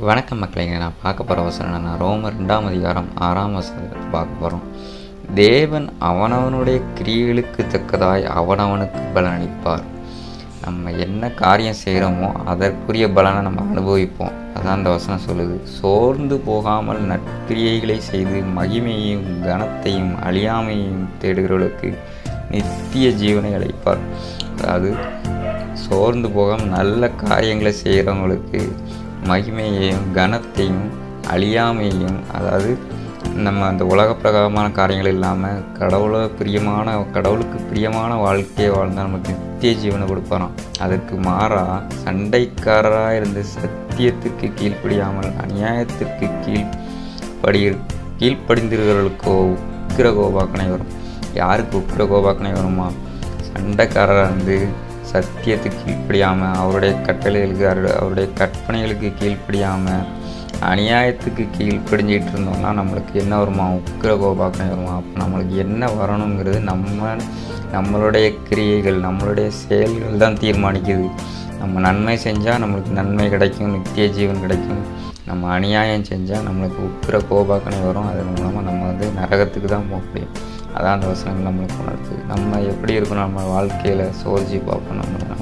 வணக்கம் மக்களைங்க. நான் பார்க்க போகிற வசனம் என்னன்னா, ரோமர் 2ஆம் அதிகாரம் 6ஆம் வசனத்தை பார்க்க போகிறோம். தேவன் அவனவனுடைய கிரியைகளுக்கு தக்கதாய் அவனவனுக்கு பலனளிப்பார். நம்ம என்ன காரியம் செய்கிறோமோ அதற்குரிய பலனை நம்ம அனுபவிப்போம். அதான் அந்த வசனம் சொல்லுது. சோர்ந்து போகாமல் நற்கிரியைகளை செய்து மகிமையையும் கனத்தையும் அழியாமையையும் தேடுகிறவர்களுக்கு நித்திய ஜீவனை அளிப்பார். அதாவது சோர்ந்து போகாமல் நல்ல காரியங்களை செய்கிறவங்களுக்கு மகிமையையும் கனத்தையும் அழியாமையையும், அதாவது நம்ம அந்த உலக பிரகாரமான காரியங்கள் இல்லாமல் கடவுளுக்கு பிரியமான வாழ்க்கையை வாழ்ந்தால் நமக்கு நித்திய ஜீவனை கொடுப்பாராம். அதற்கு மாறாக சண்டைக்காரராக இருந்து சத்தியத்திற்கு கீழ்ப்படியாமல் அநியாயத்திற்கு கீழ்ப்படிந்திருக்கிறவர்களுக்கோ உக்கிர கோபாக்கனை வரும். யாருக்கு உக்கிர கோபாக்கனை வருமா? சண்டைக்காரராக இருந்து சத்தியத்துக்கு கீழ்ப்படியாமல், அவருடைய கட்டளைகளுக்கு அவருடைய கற்பனைகளுக்கு கீழ்ப்படியாமல் அநியாயத்துக்கு கீழ்ப்படிஞ்சிட்டு இருந்தோம்னா நம்மளுக்கு என்ன வருமா? உக்கிர கோபாக்கனை வருமா? அப்போ நம்மளுக்கு என்ன வரணுங்கிறது நம்மளுடைய கிரியைகள், நம்மளுடைய செயல்கள் தான் தீர்மானிக்குது. நம்ம நன்மை செஞ்சால் நம்மளுக்கு நன்மை கிடைக்கும், நித்திய ஜீவன் கிடைக்கும். நம்ம அநியாயம் செஞ்சால் நம்மளுக்கு உக்கிர கோபாக்கனை வரும். அதன் மூலமாக நம்ம நரகத்துக்கு தான் போக முடியும். அதான் அந்த வசனங்கள் நம்மளுக்கு உணர்த்துது. நம்ம எப்படி இருக்கணும்? நம்ம வாழ்க்கையில் சோர்ஜி பார்ப்போம். நம்ம